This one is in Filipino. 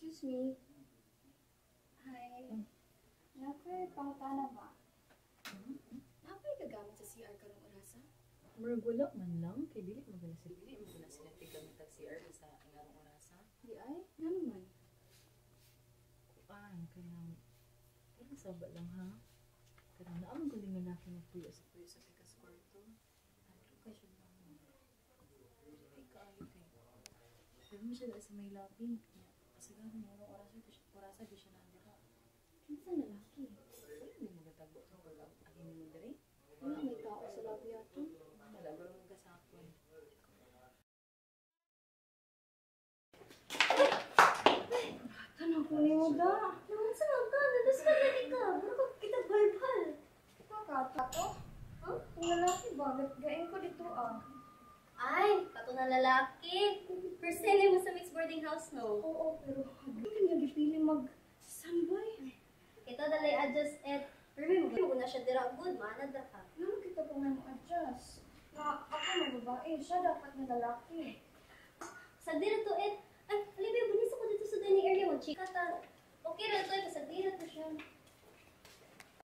Excuse me. Hi. Napay pangutana ba? Napay gagamit sa CR karong orasa? Murag wala man lang. Kay dili magana sila tigamit sa CR sa ngarong orasa. Di ay? Nga naman. Kuan, kanang parang saba lang ha. Kanang naamang galing nga nakin magpuyo sa pikas kwarto. Ano ka siya lang. Ay kaayo kay. Pero mo siya sa may labi. Kasi gano'n mo orasa di siya nandira. Kinsa lalaki? Wala may magatagbo ito pag agin mo diri. Wala may tao sa labi ato. Wala ba mga kasapon. Tanong ko ni mo da. Naman sa mga ka, nabas ka na ka. Ano ka kita barbal? Nakata ko? Huh? Ang lalaki ba? Gain ko dito ah. Ay, kato na lalaki. First time mo sa mixed boarding house, no? Oo, pero hindi niya gipili mag-sambay. Kita dalay adjust at pero mo na siya dira good, manad na ka. Ano kita pa nga ma-adjust? Na ako na babae, siya dapat na lalaki. Sa dira to ay, alibay, bunis ako dito sa dining area mo, chika ta. Okay ra to, sa dira to siya.